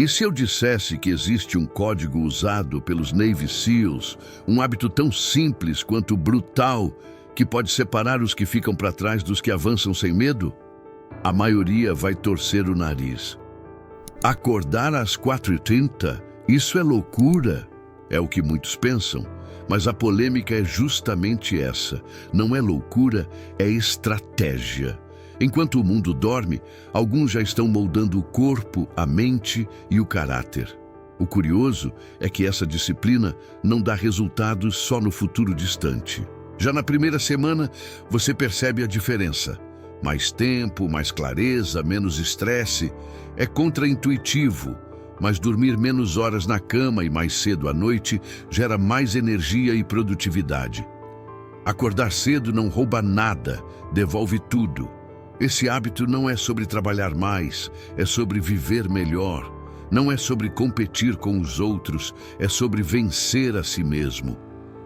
E se eu dissesse que existe um código usado pelos Navy SEALs, um hábito tão simples quanto brutal, que pode separar os que ficam para trás dos que avançam sem medo? A maioria vai torcer o nariz. Acordar às 4h30? Isso é loucura, é o que muitos pensam. Mas a polêmica é justamente essa. Não é loucura, é estratégia. Enquanto o mundo dorme, alguns já estão moldando o corpo, a mente e o caráter. O curioso é que essa disciplina não dá resultados só no futuro distante. Já na primeira semana, você percebe a diferença. Mais tempo, mais clareza, menos estresse. É contraintuitivo, mas dormir menos horas na cama e mais cedo à noite gera mais energia e produtividade. Acordar cedo não rouba nada, devolve tudo. Esse hábito não é sobre trabalhar mais, é sobre viver melhor. Não é sobre competir com os outros, é sobre vencer a si mesmo.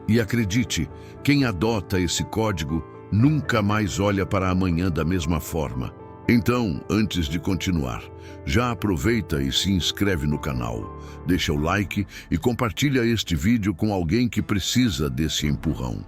E acredite, quem adota esse código nunca mais olha para amanhã da mesma forma. Então, antes de continuar, já aproveita e se inscreve no canal, deixa o like e compartilha este vídeo com alguém que precisa desse empurrão.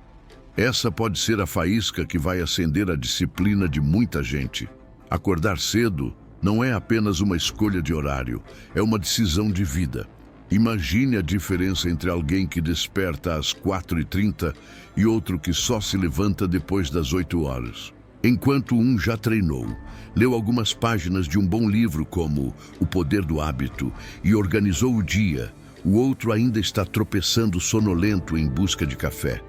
Essa pode ser a faísca que vai acender a disciplina de muita gente. Acordar cedo não é apenas uma escolha de horário, é uma decisão de vida. Imagine a diferença entre alguém que desperta às 4h30 e outro que só se levanta depois das 8 horas. Enquanto um já treinou, leu algumas páginas de um bom livro como O Poder do Hábito e organizou o dia, o outro ainda está tropeçando sonolento em busca de café.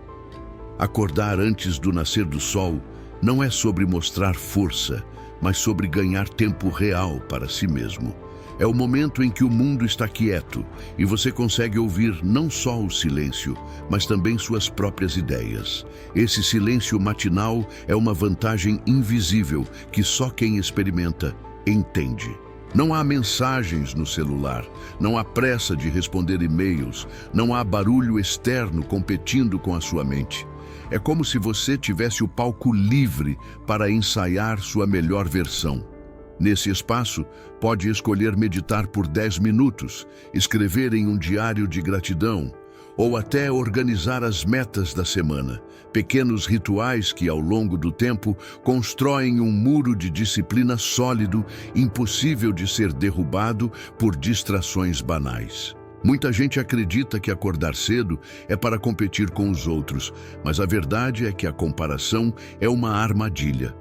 Acordar antes do nascer do sol não é sobre mostrar força, mas sobre ganhar tempo real para si mesmo. É o momento em que o mundo está quieto e você consegue ouvir não só o silêncio, mas também suas próprias ideias. Esse silêncio matinal é uma vantagem invisível que só quem experimenta entende. Não há mensagens no celular, não há pressa de responder e-mails, não há barulho externo competindo com a sua mente. É como se você tivesse o palco livre para ensaiar sua melhor versão. Nesse espaço, pode escolher meditar por 10 minutos, escrever em um diário de gratidão, ou até organizar as metas da semana, pequenos rituais que, ao longo do tempo, constroem um muro de disciplina sólido, impossível de ser derrubado por distrações banais. Muita gente acredita que acordar cedo é para competir com os outros, mas a verdade é que a comparação é uma armadilha.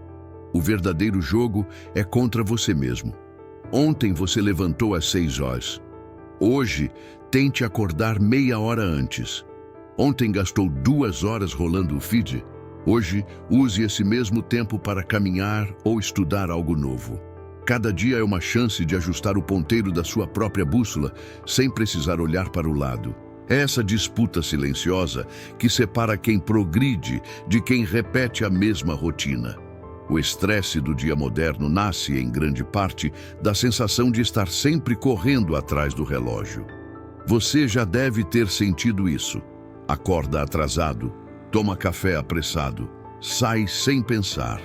O verdadeiro jogo é contra você mesmo. Ontem você levantou às 6 horas. Hoje, tente acordar meia hora antes. Ontem gastou 2 horas rolando o feed. Hoje, use esse mesmo tempo para caminhar ou estudar algo novo. Cada dia é uma chance de ajustar o ponteiro da sua própria bússola sem precisar olhar para o lado. É essa disputa silenciosa que separa quem progride de quem repete a mesma rotina. O estresse do dia moderno nasce, em grande parte, da sensação de estar sempre correndo atrás do relógio. Você já deve ter sentido isso. Acorda atrasado, toma café apressado, sai sem pensar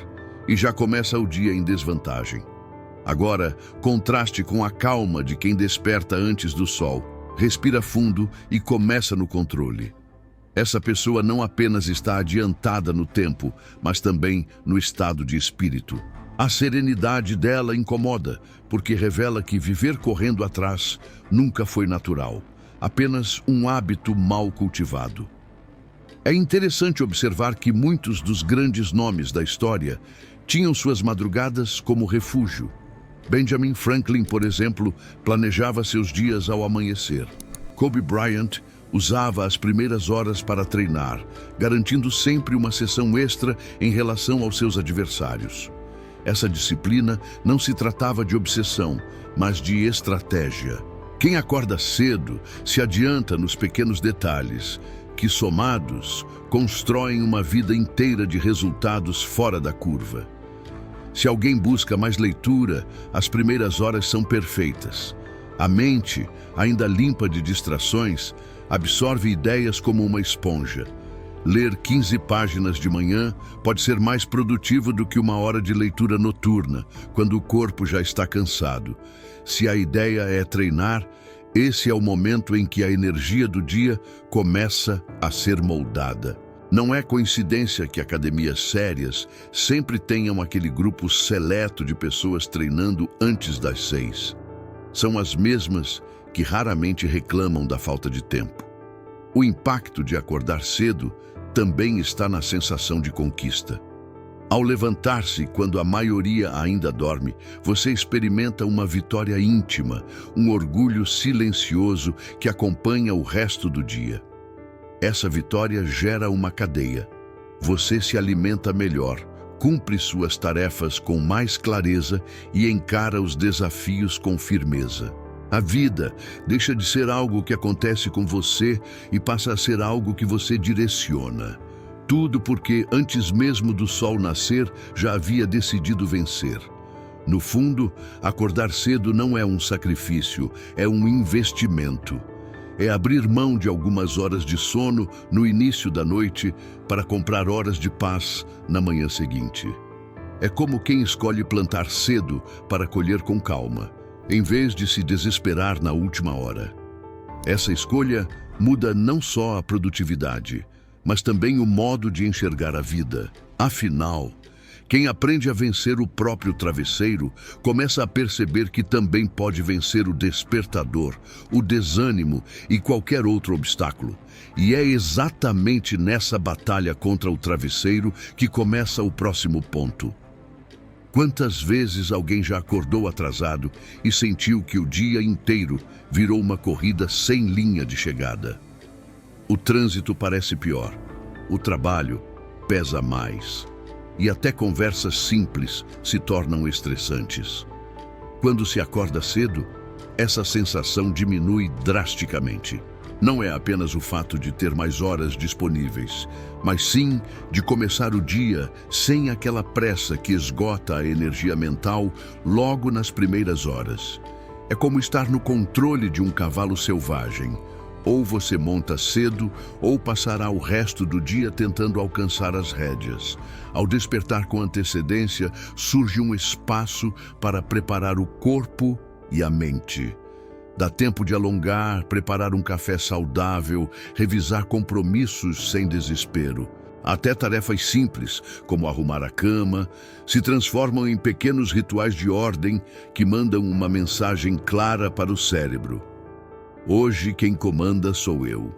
e já começa o dia em desvantagem. Agora, contraste com a calma de quem desperta antes do sol, respira fundo e começa no controle. Essa pessoa não apenas está adiantada no tempo, mas também no estado de espírito. A serenidade dela incomoda, porque revela que viver correndo atrás nunca foi natural, apenas um hábito mal cultivado. É interessante observar que muitos dos grandes nomes da história tinham suas madrugadas como refúgio. Benjamin Franklin, por exemplo, planejava seus dias ao amanhecer. Kobe Bryant usava as primeiras horas para treinar, garantindo sempre uma sessão extra em relação aos seus adversários. Essa disciplina não se tratava de obsessão, mas de estratégia. Quem acorda cedo se adianta nos pequenos detalhes, que somados constroem uma vida inteira de resultados fora da curva. Se alguém busca mais leitura, as primeiras horas são perfeitas. A mente, ainda limpa de distrações, absorve ideias como uma esponja. Ler 15 páginas de manhã pode ser mais produtivo do que uma hora de leitura noturna, quando o corpo já está cansado. Se a ideia é treinar, esse é o momento em que a energia do dia começa a ser moldada. Não é coincidência que academias sérias sempre tenham aquele grupo seleto de pessoas treinando antes das 6. São as mesmas que raramente reclamam da falta de tempo. O impacto de acordar cedo também está na sensação de conquista. Ao levantar-se quando a maioria ainda dorme, você experimenta uma vitória íntima, um orgulho silencioso que acompanha o resto do dia. Essa vitória gera uma cadeia. Você se alimenta melhor, cumpre suas tarefas com mais clareza e encara os desafios com firmeza. A vida deixa de ser algo que acontece com você e passa a ser algo que você direciona. Tudo porque, antes mesmo do sol nascer, já havia decidido vencer. No fundo, acordar cedo não é um sacrifício, é um investimento. É abrir mão de algumas horas de sono no início da noite para comprar horas de paz na manhã seguinte. É como quem escolhe plantar cedo para colher com calma, em vez de se desesperar na última hora. Essa escolha muda não só a produtividade, mas também o modo de enxergar a vida. Afinal, quem aprende a vencer o próprio travesseiro começa a perceber que também pode vencer o despertador, o desânimo e qualquer outro obstáculo. E é exatamente nessa batalha contra o travesseiro que começa o próximo ponto. Quantas vezes alguém já acordou atrasado e sentiu que o dia inteiro virou uma corrida sem linha de chegada? O trânsito parece pior, o trabalho pesa mais e até conversas simples se tornam estressantes. Quando se acorda cedo, essa sensação diminui drasticamente. Não é apenas o fato de ter mais horas disponíveis, mas sim de começar o dia sem aquela pressa que esgota a energia mental logo nas primeiras horas. É como estar no controle de um cavalo selvagem. Ou você monta cedo, ou passará o resto do dia tentando alcançar as rédeas. Ao despertar com antecedência, surge um espaço para preparar o corpo e a mente. Dá tempo de alongar, preparar um café saudável, revisar compromissos sem desespero. Até tarefas simples, como arrumar a cama, se transformam em pequenos rituais de ordem que mandam uma mensagem clara para o cérebro. Hoje quem comanda sou eu.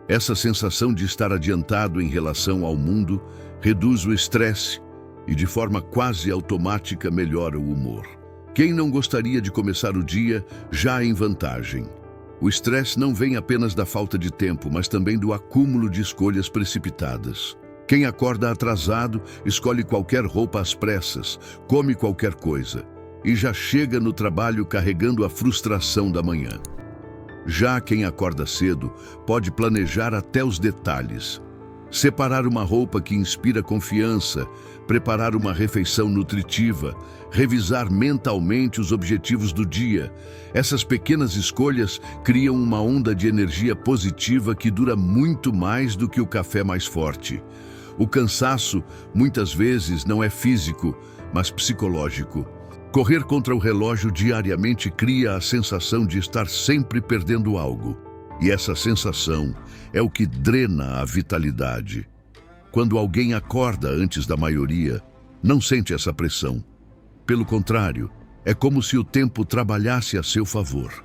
Essa sensação de estar adiantado em relação ao mundo reduz o estresse e, de forma quase automática, melhora o humor. Quem não gostaria de começar o dia já em vantagem? O estresse não vem apenas da falta de tempo, mas também do acúmulo de escolhas precipitadas. Quem acorda atrasado escolhe qualquer roupa às pressas, come qualquer coisa e já chega no trabalho carregando a frustração da manhã. Já quem acorda cedo pode planejar até os detalhes. Separar uma roupa que inspira confiança, preparar uma refeição nutritiva, revisar mentalmente os objetivos do dia. Essas pequenas escolhas criam uma onda de energia positiva que dura muito mais do que o café mais forte. O cansaço, muitas vezes, não é físico, mas psicológico. Correr contra o relógio diariamente cria a sensação de estar sempre perdendo algo. E essa sensação é o que drena a vitalidade. Quando alguém acorda antes da maioria, não sente essa pressão. Pelo contrário, é como se o tempo trabalhasse a seu favor.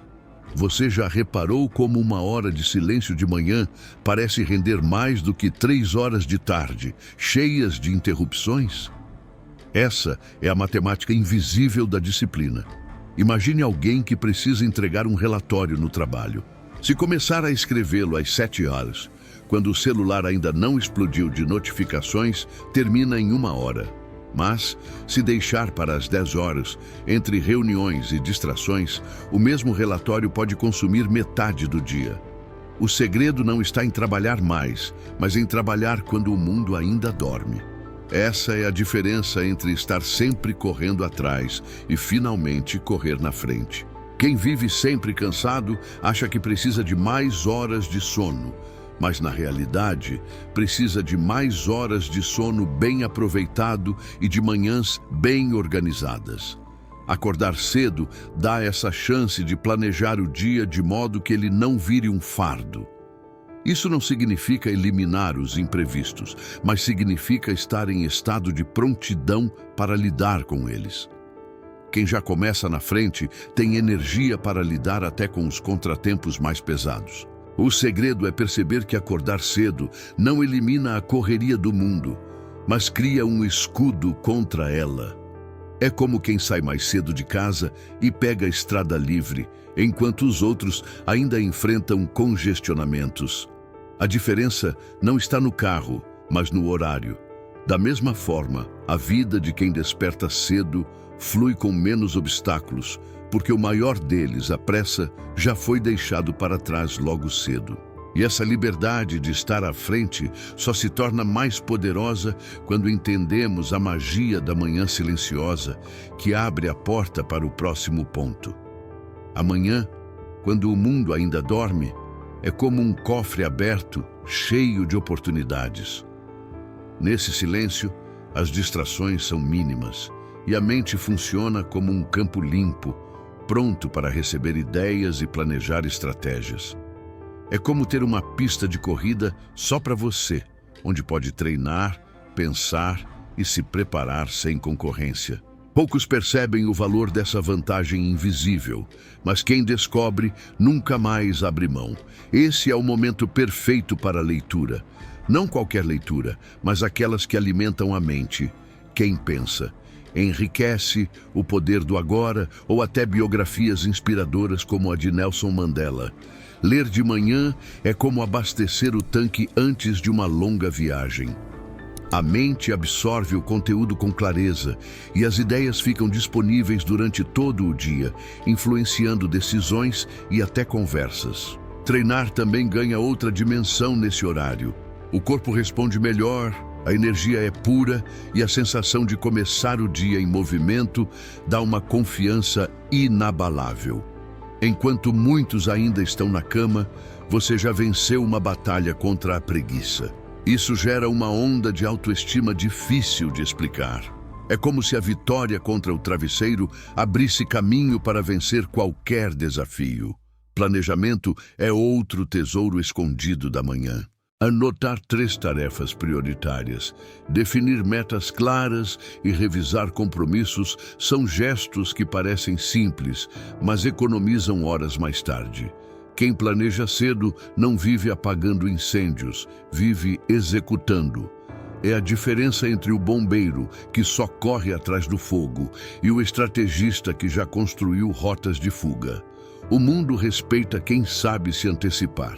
Você já reparou como uma hora de silêncio de manhã parece render mais do que 3 horas de tarde, cheias de interrupções? Essa é a matemática invisível da disciplina. Imagine alguém que precisa entregar um relatório no trabalho. Se começar a escrevê-lo às 7 horas, quando o celular ainda não explodiu de notificações, termina em 1 hora. Mas, se deixar para as 10 horas, entre reuniões e distrações, o mesmo relatório pode consumir metade do dia. O segredo não está em trabalhar mais, mas em trabalhar quando o mundo ainda dorme. Essa é a diferença entre estar sempre correndo atrás e finalmente correr na frente. Quem vive sempre cansado acha que precisa de mais horas de sono, mas na realidade precisa de mais horas de sono bem aproveitado e de manhãs bem organizadas. Acordar cedo dá essa chance de planejar o dia de modo que ele não vire um fardo. Isso não significa eliminar os imprevistos, mas significa estar em estado de prontidão para lidar com eles. Quem já começa na frente tem energia para lidar até com os contratempos mais pesados. O segredo é perceber que acordar cedo não elimina a correria do mundo, mas cria um escudo contra ela. É como quem sai mais cedo de casa e pega a estrada livre, enquanto os outros ainda enfrentam congestionamentos. A diferença não está no carro, mas no horário. Da mesma forma, a vida de quem desperta cedo flui com menos obstáculos, porque o maior deles, a pressa, já foi deixado para trás logo cedo. E essa liberdade de estar à frente só se torna mais poderosa quando entendemos a magia da manhã silenciosa que abre a porta para o próximo ponto. Amanhã, quando o mundo ainda dorme, é como um cofre aberto, cheio de oportunidades. Nesse silêncio, as distrações são mínimas e a mente funciona como um campo limpo, pronto para receber ideias e planejar estratégias. É como ter uma pista de corrida só para você, onde pode treinar, pensar e se preparar sem concorrência. Poucos percebem o valor dessa vantagem invisível, mas quem descobre nunca mais abre mão. Esse é o momento perfeito para a leitura. Não qualquer leitura, mas aquelas que alimentam a mente. Quem pensa? Enriquece o poder do agora ou até biografias inspiradoras como a de Nelson Mandela. Ler de manhã é como abastecer o tanque antes de uma longa viagem. A mente absorve o conteúdo com clareza e as ideias ficam disponíveis durante todo o dia, influenciando decisões e até conversas. Treinar também ganha outra dimensão nesse horário. O corpo responde melhor, a energia é pura e a sensação de começar o dia em movimento dá uma confiança inabalável. Enquanto muitos ainda estão na cama, você já venceu uma batalha contra a preguiça. Isso gera uma onda de autoestima difícil de explicar. É como se a vitória contra o travesseiro abrisse caminho para vencer qualquer desafio. Planejamento é outro tesouro escondido da manhã. Anotar 3 tarefas prioritárias, definir metas claras e revisar compromissos são gestos que parecem simples, mas economizam horas mais tarde. Quem planeja cedo não vive apagando incêndios, vive executando. É a diferença entre o bombeiro, que só corre atrás do fogo, e o estrategista que já construiu rotas de fuga. O mundo respeita quem sabe se antecipar.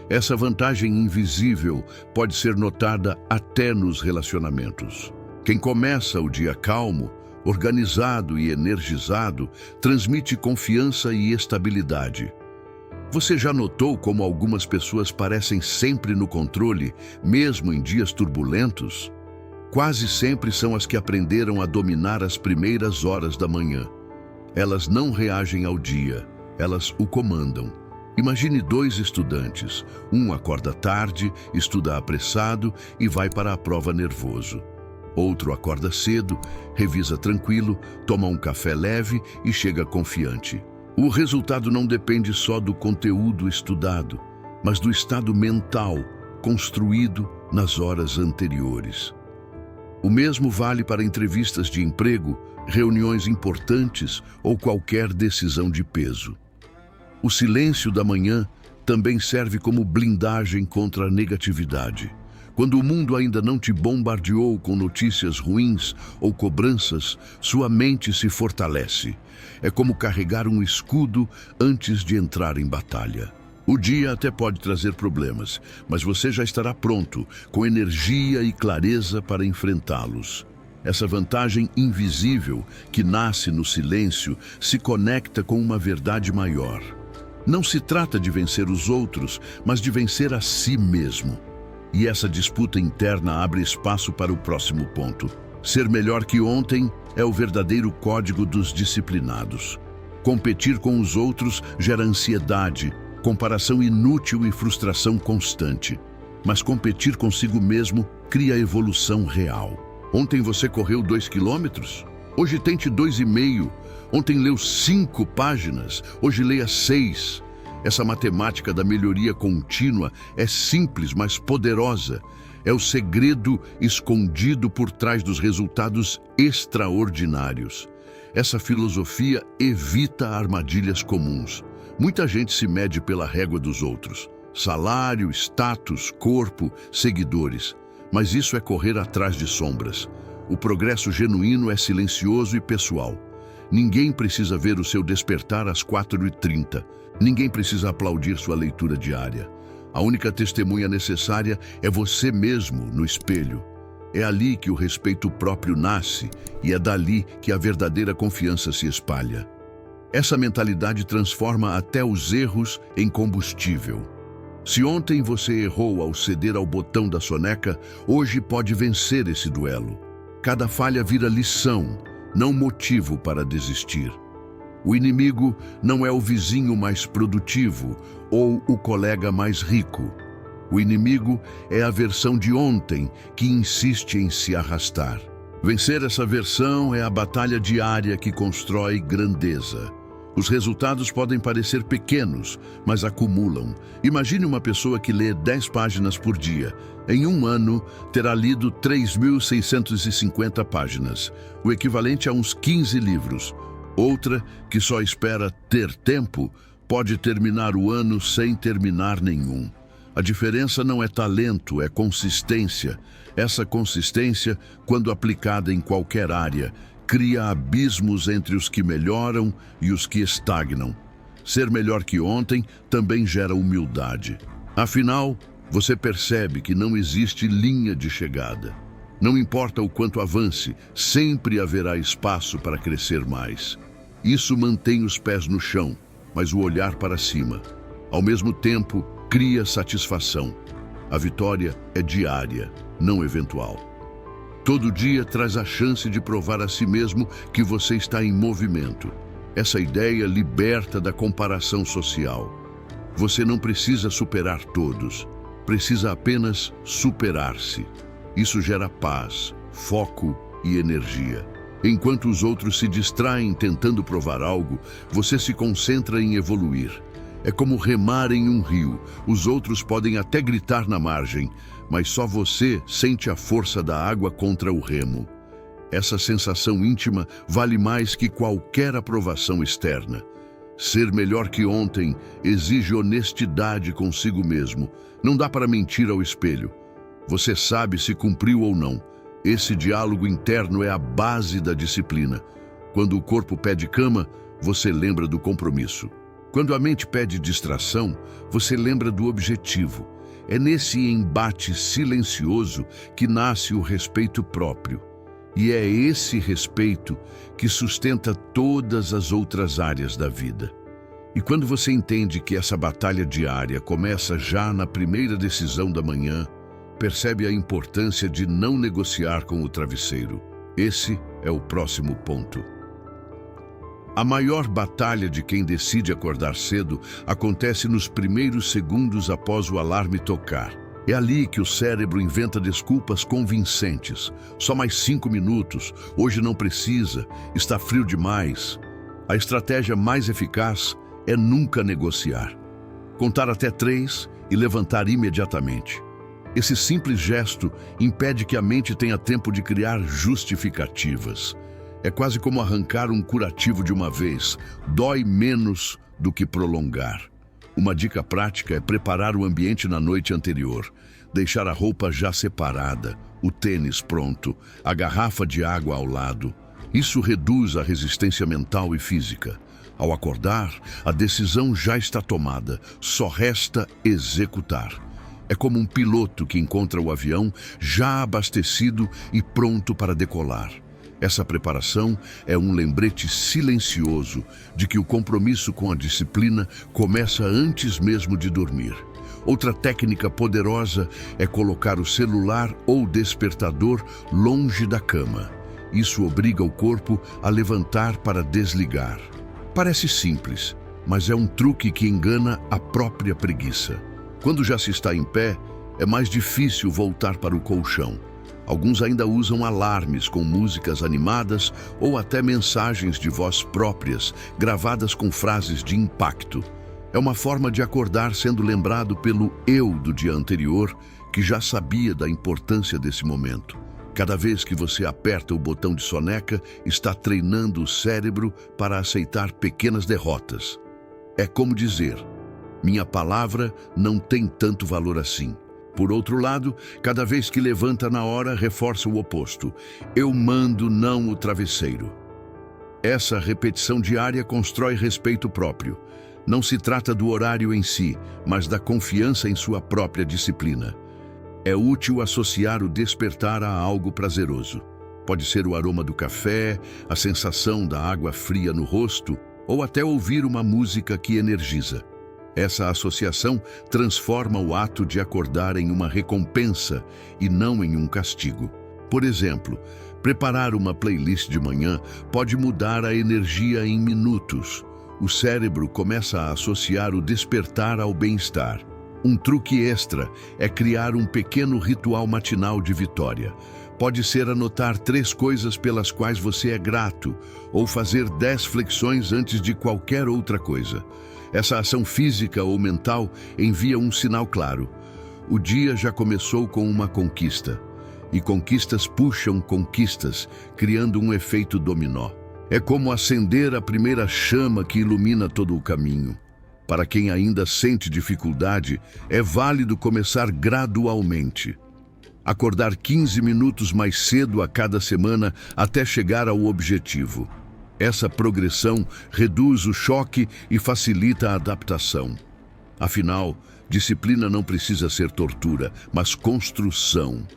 Essa vantagem invisível pode ser notada até nos relacionamentos. Quem começa o dia calmo, organizado e energizado, transmite confiança e estabilidade. Você já notou como algumas pessoas parecem sempre no controle, mesmo em dias turbulentos? Quase sempre são as que aprenderam a dominar as primeiras horas da manhã. Elas não reagem ao dia, elas o comandam. Imagine 2 estudantes. Um acorda tarde, estuda apressado e vai para a prova nervoso. Outro acorda cedo, revisa tranquilo, toma um café leve e chega confiante. O resultado não depende só do conteúdo estudado, mas do estado mental construído nas horas anteriores. O mesmo vale para entrevistas de emprego, reuniões importantes ou qualquer decisão de peso. O silêncio da manhã também serve como blindagem contra a negatividade. Quando o mundo ainda não te bombardeou com notícias ruins ou cobranças, sua mente se fortalece. É como carregar um escudo antes de entrar em batalha. O dia até pode trazer problemas, mas você já estará pronto, com energia e clareza para enfrentá-los. Essa vantagem invisível, que nasce no silêncio, se conecta com uma verdade maior. Não se trata de vencer os outros, mas de vencer a si mesmo. E essa disputa interna abre espaço para o próximo ponto. Ser melhor que ontem é o verdadeiro código dos disciplinados. Competir com os outros gera ansiedade, comparação inútil e frustração constante. Mas competir consigo mesmo cria evolução real. Ontem você correu 2 quilômetros? Hoje tente 2,5. Ontem leu 5 páginas, hoje leia 6. Essa matemática da melhoria contínua é simples, mas poderosa. É o segredo escondido por trás dos resultados extraordinários. Essa filosofia evita armadilhas comuns. Muita gente se mede pela régua dos outros. Salário, status, corpo, seguidores. Mas isso é correr atrás de sombras. O progresso genuíno é silencioso e pessoal. Ninguém precisa ver o seu despertar às 4h30. Ninguém precisa aplaudir sua leitura diária. A única testemunha necessária é você mesmo no espelho. É ali que o respeito próprio nasce e é dali que a verdadeira confiança se espalha. Essa mentalidade transforma até os erros em combustível. Se ontem você errou ao ceder ao botão da soneca, hoje pode vencer esse duelo. Cada falha vira lição, não motivo para desistir. O inimigo não é o vizinho mais produtivo ou o colega mais rico. O inimigo é a versão de ontem que insiste em se arrastar. Vencer essa versão é a batalha diária que constrói grandeza. Os resultados podem parecer pequenos, mas acumulam. Imagine uma pessoa que lê 10 páginas por dia. Em um ano, terá lido 3.650 páginas, o equivalente a uns 15 livros. Outra, que só espera ter tempo, pode terminar o ano sem terminar nenhum. A diferença não é talento, é consistência. Essa consistência, quando aplicada em qualquer área, cria abismos entre os que melhoram e os que estagnam. Ser melhor que ontem também gera humildade. Afinal, você percebe que não existe linha de chegada. Não importa o quanto avance, sempre haverá espaço para crescer mais. Isso mantém os pés no chão, mas o olhar para cima. Ao mesmo tempo, cria satisfação. A vitória é diária, não eventual. Todo dia traz a chance de provar a si mesmo que você está em movimento. Essa ideia liberta da comparação social. Você não precisa superar todos, precisa apenas superar-se. Isso gera paz, foco e energia. Enquanto os outros se distraem tentando provar algo, você se concentra em evoluir. É como remar em um rio. Os outros podem até gritar na margem, mas só você sente a força da água contra o remo. Essa sensação íntima vale mais que qualquer aprovação externa. Ser melhor que ontem exige honestidade consigo mesmo. Não dá para mentir ao espelho. Você sabe se cumpriu ou não. Esse diálogo interno é a base da disciplina. Quando o corpo pede cama, você lembra do compromisso. Quando a mente pede distração, você lembra do objetivo. É nesse embate silencioso que nasce o respeito próprio. E é esse respeito que sustenta todas as outras áreas da vida. E quando você entende que essa batalha diária começa já na primeira decisão da manhã, percebe a importância de não negociar com o travesseiro. Esse é o próximo ponto. A maior batalha de quem decide acordar cedo acontece nos primeiros segundos após o alarme tocar. É ali que o cérebro inventa desculpas convincentes. Só mais 5 minutos, hoje não precisa, está frio demais. A estratégia mais eficaz é nunca negociar. Contar até 3 e levantar imediatamente. Esse simples gesto impede que a mente tenha tempo de criar justificativas. É quase como arrancar um curativo de uma vez. Dói menos do que prolongar. Uma dica prática é preparar o ambiente na noite anterior. Deixar a roupa já separada, o tênis pronto, a garrafa de água ao lado. Isso reduz a resistência mental e física. Ao acordar, a decisão já está tomada, só resta executar. É como um piloto que encontra o avião já abastecido e pronto para decolar. Essa preparação é um lembrete silencioso de que o compromisso com a disciplina começa antes mesmo de dormir. Outra técnica poderosa é colocar o celular ou despertador longe da cama. Isso obriga o corpo a levantar para desligar. Parece simples, mas é um truque que engana a própria preguiça. Quando já se está em pé, é mais difícil voltar para o colchão. Alguns ainda usam alarmes com músicas animadas ou até mensagens de voz próprias, gravadas com frases de impacto. É uma forma de acordar sendo lembrado pelo eu do dia anterior, que já sabia da importância desse momento. Cada vez que você aperta o botão de soneca, está treinando o cérebro para aceitar pequenas derrotas. É como dizer: minha palavra não tem tanto valor assim. Por outro lado, cada vez que levanta na hora, reforça o oposto. Eu mando, não o travesseiro. Essa repetição diária constrói respeito próprio. Não se trata do horário em si, mas da confiança em sua própria disciplina. É útil associar o despertar a algo prazeroso. Pode ser o aroma do café, a sensação da água fria no rosto, ou até ouvir uma música que energiza. Essa associação transforma o ato de acordar em uma recompensa e não em um castigo. Por exemplo, preparar uma playlist de manhã pode mudar a energia em minutos. O cérebro começa a associar o despertar ao bem-estar. Um truque extra é criar um pequeno ritual matinal de vitória. Pode ser anotar 3 coisas pelas quais você é grato, ou fazer 10 flexões antes de qualquer outra coisa. Essa ação física ou mental envia um sinal claro. O dia já começou com uma conquista. E conquistas puxam conquistas, criando um efeito dominó. É como acender a primeira chama que ilumina todo o caminho. Para quem ainda sente dificuldade, é válido começar gradualmente. Acordar 15 minutos mais cedo a cada semana até chegar ao objetivo. Essa progressão reduz o choque e facilita a adaptação. Afinal, disciplina não precisa ser tortura, mas construção.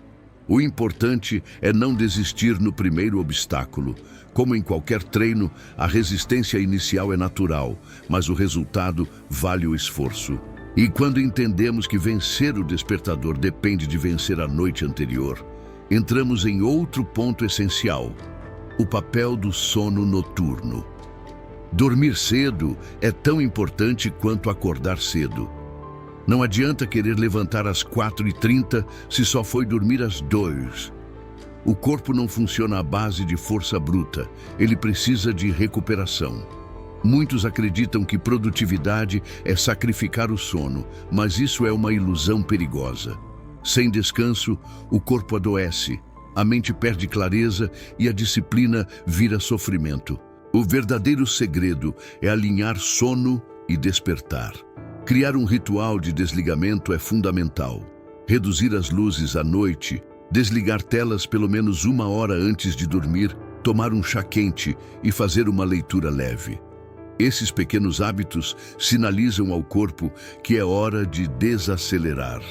O importante é não desistir no primeiro obstáculo. Como em qualquer treino, a resistência inicial é natural, mas o resultado vale o esforço. E quando entendemos que vencer o despertador depende de vencer a noite anterior, entramos em outro ponto essencial: o papel do sono noturno. Dormir cedo é tão importante quanto acordar cedo. Não adianta querer levantar às 4h30 se só foi dormir às 2h. O corpo não funciona à base de força bruta, ele precisa de recuperação. Muitos acreditam que produtividade é sacrificar o sono, mas isso é uma ilusão perigosa. Sem descanso, o corpo adoece, a mente perde clareza e a disciplina vira sofrimento. O verdadeiro segredo é alinhar sono e despertar. Criar um ritual de desligamento é fundamental. Reduzir as luzes à noite, desligar telas pelo menos 1 hora antes de dormir, tomar um chá quente e fazer uma leitura leve. Esses pequenos hábitos sinalizam ao corpo que é hora de desacelerar.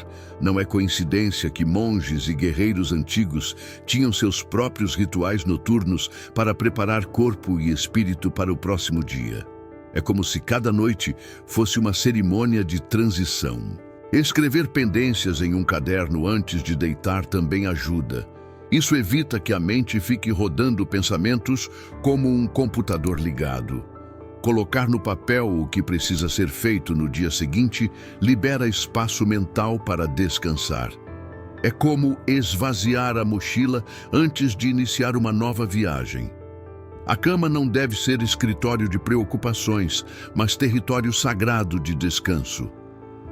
Não é coincidência que monges e guerreiros antigos tinham seus próprios rituais noturnos para preparar corpo e espírito para o próximo dia. É como se cada noite fosse uma cerimônia de transição. Escrever pendências em um caderno antes de deitar também ajuda. Isso evita que a mente fique rodando pensamentos como um computador ligado. Colocar no papel o que precisa ser feito no dia seguinte libera espaço mental para descansar. É como esvaziar a mochila antes de iniciar uma nova viagem. A cama não deve ser escritório de preocupações, mas território sagrado de descanso.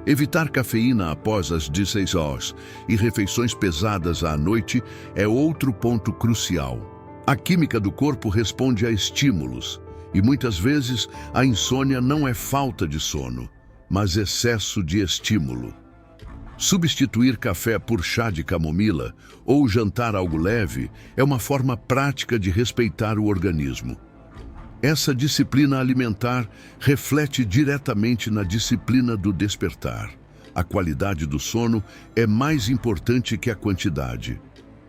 Evitar cafeína após as 16 horas e refeições pesadas à noite é outro ponto crucial. A química do corpo responde a estímulos, e muitas vezes a insônia não é falta de sono, mas excesso de estímulo. Substituir café por chá de camomila ou jantar algo leve é uma forma prática de respeitar o organismo. Essa disciplina alimentar reflete diretamente na disciplina do despertar. A qualidade do sono é mais importante que a quantidade.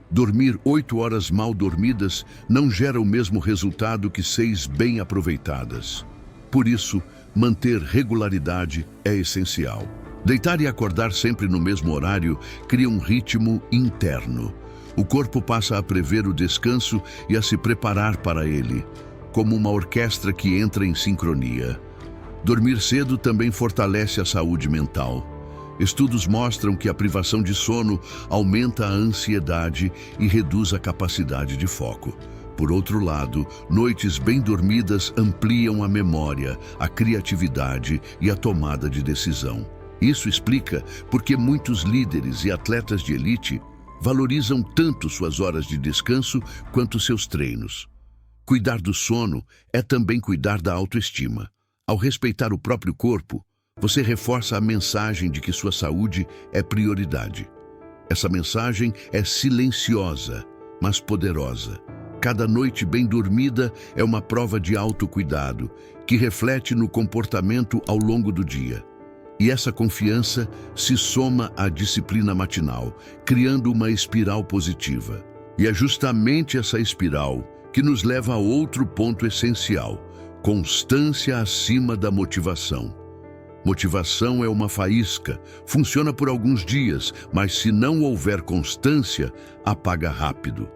Dormir 8 horas mal dormidas não gera o mesmo resultado que 6 bem aproveitadas. Por isso, manter regularidade é essencial. Deitar e acordar sempre no mesmo horário cria um ritmo interno. O corpo passa a prever o descanso e a se preparar para ele, como uma orquestra que entra em sincronia. Dormir cedo também fortalece a saúde mental. Estudos mostram que a privação de sono aumenta a ansiedade e reduz a capacidade de foco. Por outro lado, noites bem dormidas ampliam a memória, a criatividade e a tomada de decisão. Isso explica por que muitos líderes e atletas de elite valorizam tanto suas horas de descanso quanto seus treinos. Cuidar do sono é também cuidar da autoestima. Ao respeitar o próprio corpo, você reforça a mensagem de que sua saúde é prioridade. Essa mensagem é silenciosa, mas poderosa. Cada noite bem dormida é uma prova de autocuidado, que reflete no comportamento ao longo do dia. E essa confiança se soma à disciplina matinal, criando uma espiral positiva. E é justamente essa espiral que nos leva a outro ponto essencial: constância acima da motivação. Motivação é uma faísca, funciona por alguns dias, mas se não houver constância, apaga rápido.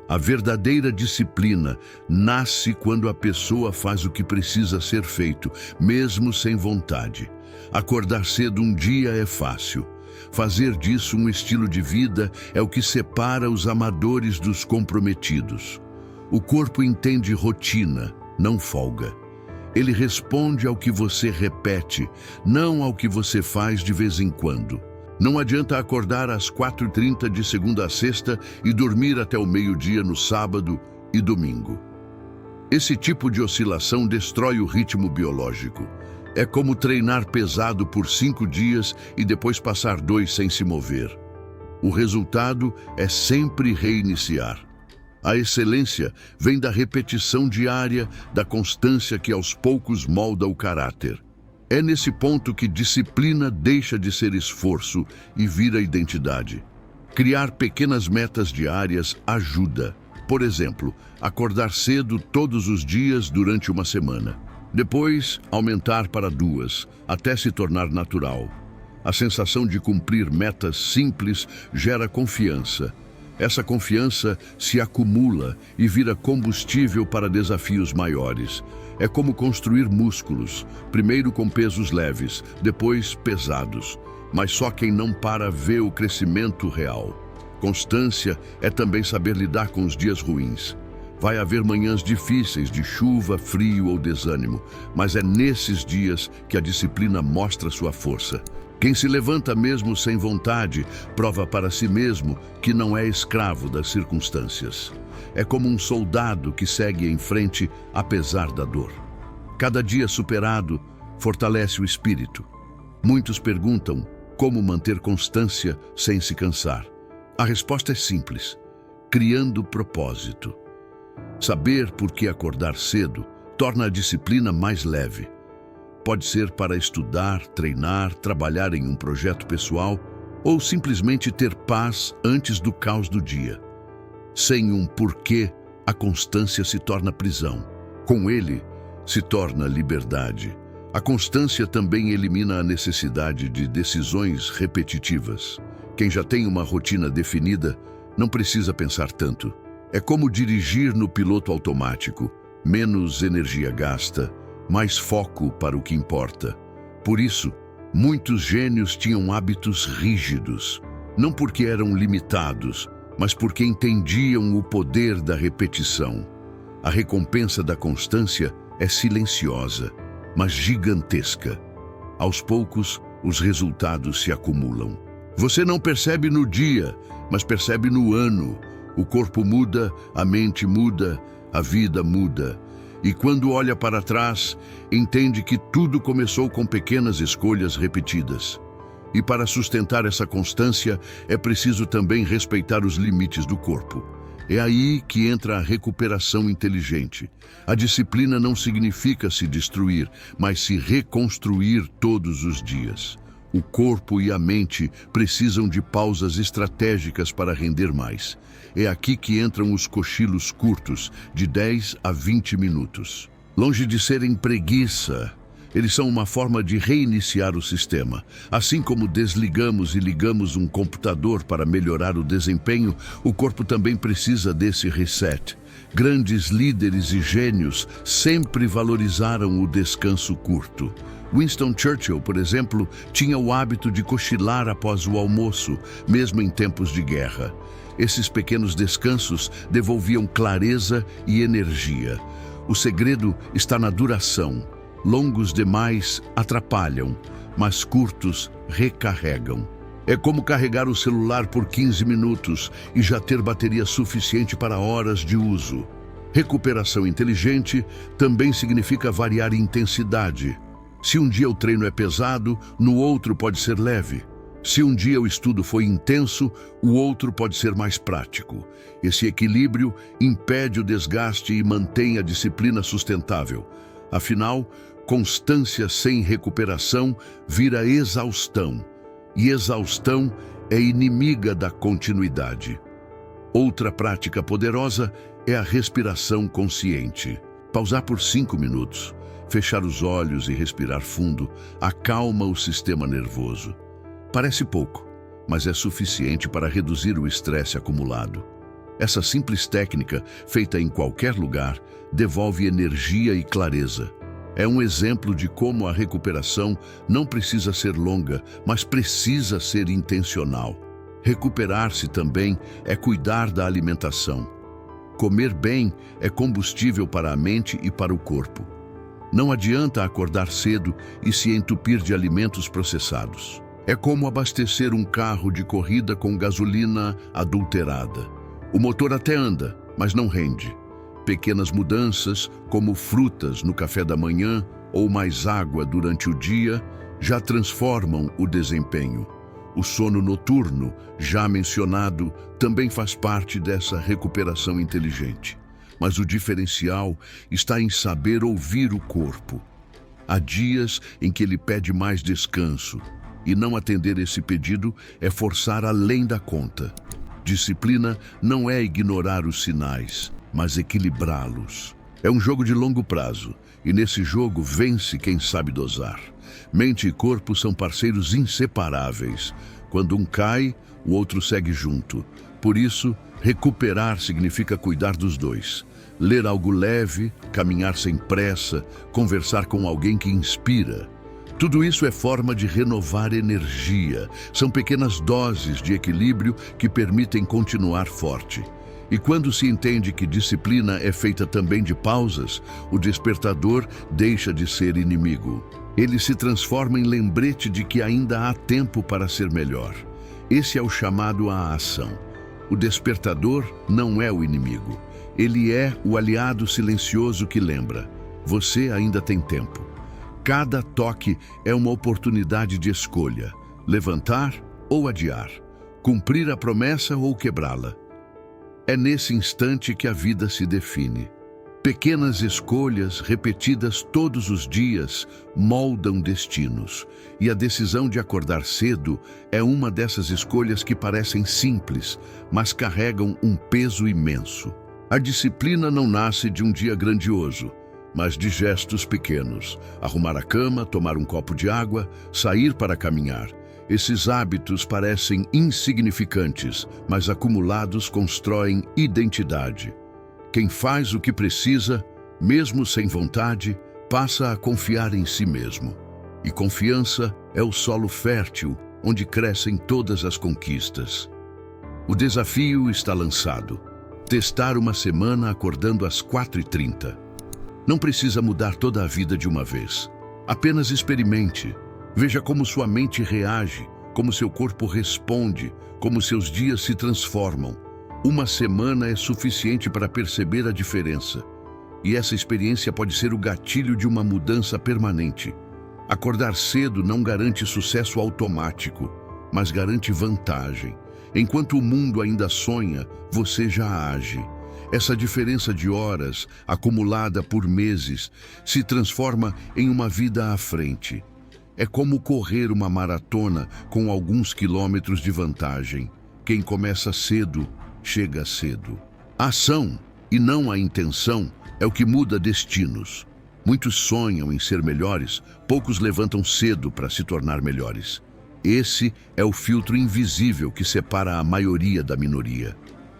A verdadeira disciplina nasce quando a pessoa faz o que precisa ser feito, mesmo sem vontade. Acordar cedo um dia é fácil. Fazer disso um estilo de vida é o que separa os amadores dos comprometidos. O corpo entende rotina, não folga. Ele responde ao que você repete, não ao que você faz de vez em quando. Não adianta acordar às 4h30 de segunda a sexta e dormir até o meio-dia no sábado e domingo. Esse tipo de oscilação destrói o ritmo biológico. É como treinar pesado por 5 dias e depois passar 2 sem se mover. O resultado é sempre reiniciar. A excelência vem da repetição diária, da constância que aos poucos molda o caráter. É nesse ponto que disciplina deixa de ser esforço e vira identidade. Criar pequenas metas diárias ajuda. Por exemplo, acordar cedo todos os dias durante uma semana. Depois, aumentar para 2, até se tornar natural. A sensação de cumprir metas simples gera confiança. Essa confiança se acumula e vira combustível para desafios maiores. É como construir músculos, primeiro com pesos leves, depois pesados. Mas só quem não para vê o crescimento real. Constância é também saber lidar com os dias ruins. Vai haver manhãs difíceis de chuva, frio ou desânimo, mas é nesses dias que a disciplina mostra sua força. Quem se levanta mesmo sem vontade, prova para si mesmo que não é escravo das circunstâncias. É como um soldado que segue em frente apesar da dor. Cada dia superado fortalece o espírito. Muitos perguntam como manter constância sem se cansar. A resposta é simples: criando propósito. Saber por que acordar cedo torna a disciplina mais leve. Pode ser para estudar, treinar, trabalhar em um projeto pessoal ou simplesmente ter paz antes do caos do dia. Sem um porquê, a constância se torna prisão. Com ele, se torna liberdade. A constância também elimina a necessidade de decisões repetitivas. Quem já tem uma rotina definida não precisa pensar tanto. É como dirigir no piloto automático. Menos energia gasta, mais foco para o que importa. Por isso, muitos gênios tinham hábitos rígidos, não porque eram limitados, mas porque entendiam o poder da repetição. A recompensa da constância é silenciosa, mas gigantesca. Aos poucos, os resultados se acumulam. Você não percebe no dia, mas percebe no ano. O corpo muda, a mente muda, a vida muda. E quando olha para trás, entende que tudo começou com pequenas escolhas repetidas. E para sustentar essa constância, é preciso também respeitar os limites do corpo. É aí que entra a recuperação inteligente. A disciplina não significa se destruir, mas se reconstruir todos os dias. O corpo e a mente precisam de pausas estratégicas para render mais. É aqui que entram os cochilos curtos, de 10 a 20 minutos. Longe de serem preguiça, Eles são uma forma de reiniciar o sistema. Assim como desligamos e ligamos um computador para melhorar o desempenho, o corpo também precisa desse reset. Grandes líderes e gênios sempre valorizaram o descanso curto. Winston Churchill, por exemplo, tinha o hábito de cochilar após o almoço, mesmo em tempos de guerra. Esses pequenos descansos devolviam clareza e energia. O segredo está na duração. Longos demais atrapalham, mas curtos recarregam. É como carregar o celular por 15 minutos e já ter bateria suficiente para horas de uso. Recuperação inteligente também significa variar intensidade. Se um dia o treino é pesado, no outro pode ser leve. Se um dia o estudo foi intenso, o outro pode ser mais prático. Esse equilíbrio impede o desgaste e mantém a disciplina sustentável. Afinal, constância sem recuperação vira exaustão, e exaustão é inimiga da continuidade. Outra prática poderosa é a respiração consciente. Pausar por 5 minutos, fechar os olhos e respirar fundo acalma o sistema nervoso. Parece pouco, mas é suficiente para reduzir o estresse acumulado. Essa simples técnica, feita em qualquer lugar, devolve energia e clareza. É um exemplo de como a recuperação não precisa ser longa, mas precisa ser intencional. Recuperar-se também é cuidar da alimentação. Comer bem é combustível para a mente e para o corpo. Não adianta acordar cedo e se entupir de alimentos processados. É como abastecer um carro de corrida com gasolina adulterada. O motor até anda, mas não rende. Pequenas mudanças, como frutas no café da manhã ou mais água durante o dia, já transformam o desempenho. O sono noturno, já mencionado, também faz parte dessa recuperação inteligente. Mas o diferencial está em saber ouvir o corpo. Há dias em que ele pede mais descanso, e não atender esse pedido é forçar além da conta. Disciplina não é ignorar os sinais, mas equilibrá-los. É um jogo de longo prazo, e nesse jogo vence quem sabe dosar. Mente e corpo são parceiros inseparáveis. Quando um cai, o outro segue junto. Por isso, recuperar significa cuidar dos dois. Ler algo leve, caminhar sem pressa, conversar com alguém que inspira. Tudo isso é forma de renovar energia. São pequenas doses de equilíbrio que permitem continuar forte. E quando se entende que disciplina é feita também de pausas, o despertador deixa de ser inimigo. Ele se transforma em lembrete de que ainda há tempo para ser melhor. Esse é o chamado à ação. O despertador não é o inimigo. Ele é o aliado silencioso que lembra: você ainda tem tempo. Cada toque é uma oportunidade de escolha: levantar ou adiar, cumprir a promessa ou quebrá-la. É nesse instante que a vida se define. Pequenas escolhas repetidas todos os dias moldam destinos, e a decisão de acordar cedo é uma dessas escolhas que parecem simples, mas carregam um peso imenso. A disciplina não nasce de um dia grandioso, mas de gestos pequenos. Arrumar a cama, tomar um copo de água, sair para caminhar. Esses hábitos parecem insignificantes, mas acumulados constroem identidade. Quem faz o que precisa, mesmo sem vontade, passa a confiar em si mesmo. E confiança é o solo fértil onde crescem todas as conquistas. O desafio está lançado: testar uma semana acordando às 4h30. Não precisa mudar toda a vida de uma vez. Apenas experimente. Veja como sua mente reage, como seu corpo responde, como seus dias se transformam. Uma semana é suficiente para perceber a diferença. E essa experiência pode ser o gatilho de uma mudança permanente. Acordar cedo não garante sucesso automático, mas garante vantagem. Enquanto o mundo ainda sonha, você já age. Essa diferença de horas, acumulada por meses, se transforma em uma vida à frente. É como correr uma maratona com alguns quilômetros de vantagem. Quem começa cedo, chega cedo. A ação, e não a intenção, é o que muda destinos. Muitos sonham em ser melhores, poucos levantam cedo para se tornar melhores. Esse é o filtro invisível que separa a maioria da minoria.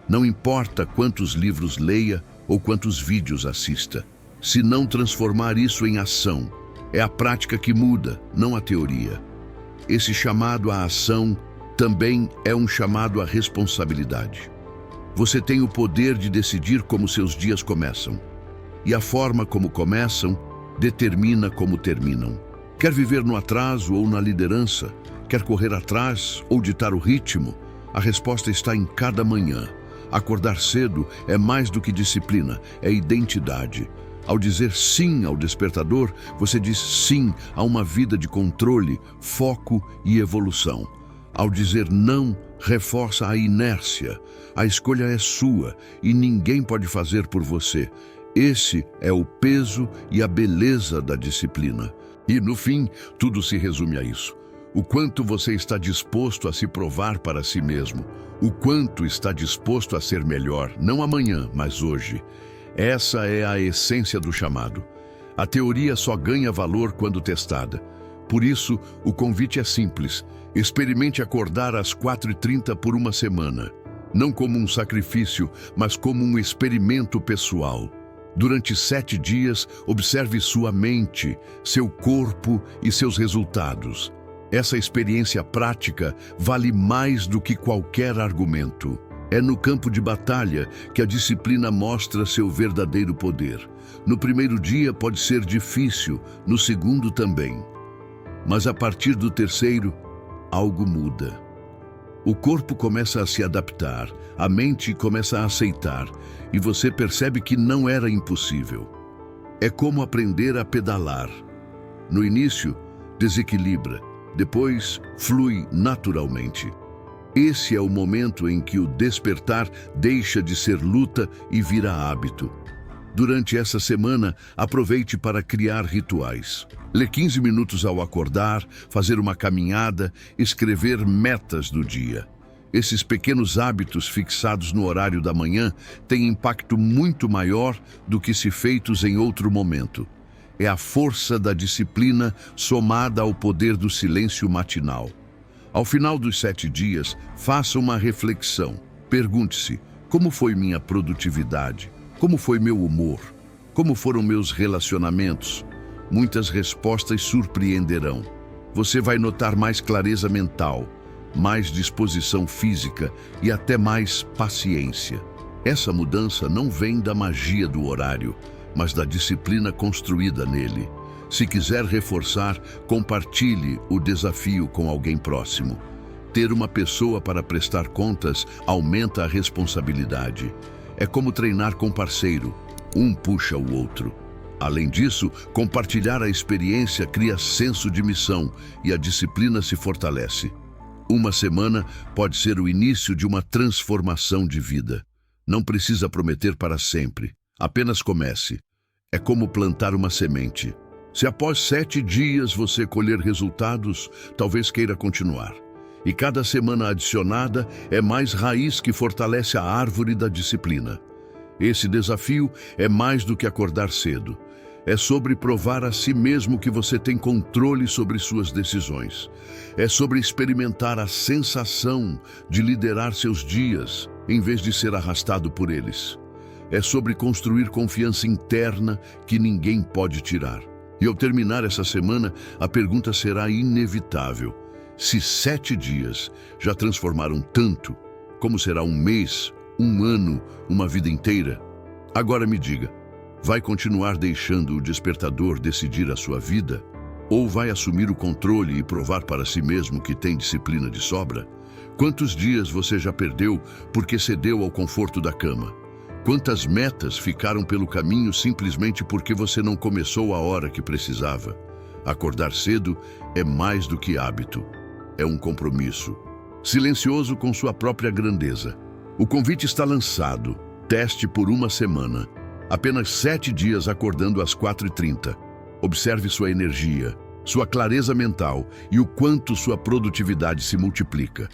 Não importa quantos livros leia ou quantos vídeos assista. Se não transformar isso em ação, é a prática que muda, não a teoria. Esse chamado à ação também é um chamado à responsabilidade. Você tem o poder de decidir como seus dias começam. E a forma como começam determina como terminam. Quer viver no atraso ou na liderança? Quer correr atrás ou ditar o ritmo? A resposta está em cada manhã. Acordar cedo é mais do que disciplina, é identidade. Ao dizer sim ao despertador, você diz sim a uma vida de controle, foco e evolução. Ao dizer não, reforça a inércia. A escolha é sua e ninguém pode fazer por você. Esse é o peso e a beleza da disciplina. E, no fim, tudo se resume a isso. O quanto você está disposto a se provar para si mesmo. O quanto está disposto a ser melhor, não amanhã, mas hoje. Essa é a essência do chamado. A teoria só ganha valor quando testada. Por isso, o convite é simples. Experimente acordar às 4h30 por uma semana. Não como um sacrifício, mas como um experimento pessoal. Durante 7 dias, observe sua mente, seu corpo e seus resultados. Essa experiência prática vale mais do que qualquer argumento. É no campo de batalha que a disciplina mostra seu verdadeiro poder. No primeiro dia pode ser difícil, no segundo também. Mas a partir do terceiro, algo muda. O corpo começa a se adaptar, a mente começa a aceitar, e você percebe que não era impossível. É como aprender a pedalar. No início, desequilibra, depois flui naturalmente. Esse é o momento em que o despertar deixa de ser luta e vira hábito. Durante essa semana, aproveite para criar rituais. Ler 15 minutos ao acordar, fazer uma caminhada, escrever metas do dia. Esses pequenos hábitos fixados no horário da manhã têm impacto muito maior do que se feitos em outro momento. É a força da disciplina somada ao poder do silêncio matinal. Ao final dos 7 dias, faça uma reflexão. Pergunte-se: como foi minha produtividade? Como foi meu humor? Como foram meus relacionamentos? Muitas respostas surpreenderão. Você vai notar mais clareza mental, mais disposição física e até mais paciência. Essa mudança não vem da magia do horário, mas da disciplina construída nele. Se quiser reforçar, compartilhe o desafio com alguém próximo. Ter uma pessoa para prestar contas aumenta a responsabilidade. É como treinar com parceiro, um puxa o outro. Além disso, compartilhar a experiência cria senso de missão e a disciplina se fortalece. Uma semana pode ser o início de uma transformação de vida. Não precisa prometer para sempre, apenas comece. É como plantar uma semente. Se após 7 dias você colher resultados, talvez queira continuar. E cada semana adicionada é mais raiz que fortalece a árvore da disciplina. Esse desafio é mais do que acordar cedo. É sobre provar a si mesmo que você tem controle sobre suas decisões. É sobre experimentar a sensação de liderar seus dias, em vez de ser arrastado por eles. É sobre construir confiança interna que ninguém pode tirar. E ao terminar essa semana, a pergunta será inevitável. Se 7 dias já transformaram tanto, como será um mês, um ano, uma vida inteira? Agora me diga, vai continuar deixando o despertador decidir a sua vida? Ou vai assumir o controle e provar para si mesmo que tem disciplina de sobra? Quantos dias você já perdeu porque cedeu ao conforto da cama? Quantas metas ficaram pelo caminho simplesmente porque você não começou a hora que precisava? Acordar cedo é mais do que hábito. É um compromisso. Silencioso com sua própria grandeza. O convite está lançado. Teste por uma semana. Apenas 7 dias acordando às 4h30. Observe sua energia, sua clareza mental e o quanto sua produtividade se multiplica.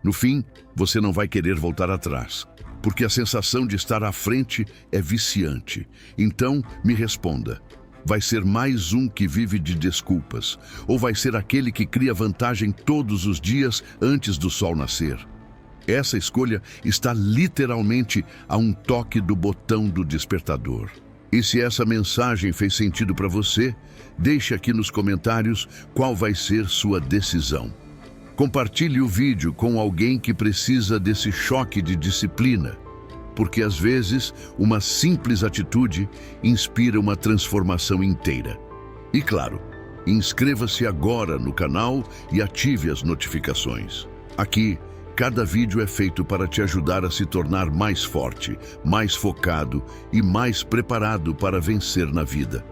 No fim, você não vai querer voltar atrás, porque a sensação de estar à frente é viciante. Então, me responda: Vai ser mais um que vive de desculpas, ou vai ser aquele que cria vantagem todos os dias antes do sol nascer? Essa escolha está literalmente a um toque do botão do despertador. E se essa mensagem fez sentido para você, deixe aqui nos comentários qual vai ser sua decisão. Compartilhe o vídeo com alguém que precisa desse choque de disciplina, porque às vezes uma simples atitude inspira uma transformação inteira. E claro, inscreva-se agora no canal e ative as notificações. Aqui, cada vídeo é feito para te ajudar a se tornar mais forte, mais focado e mais preparado para vencer na vida.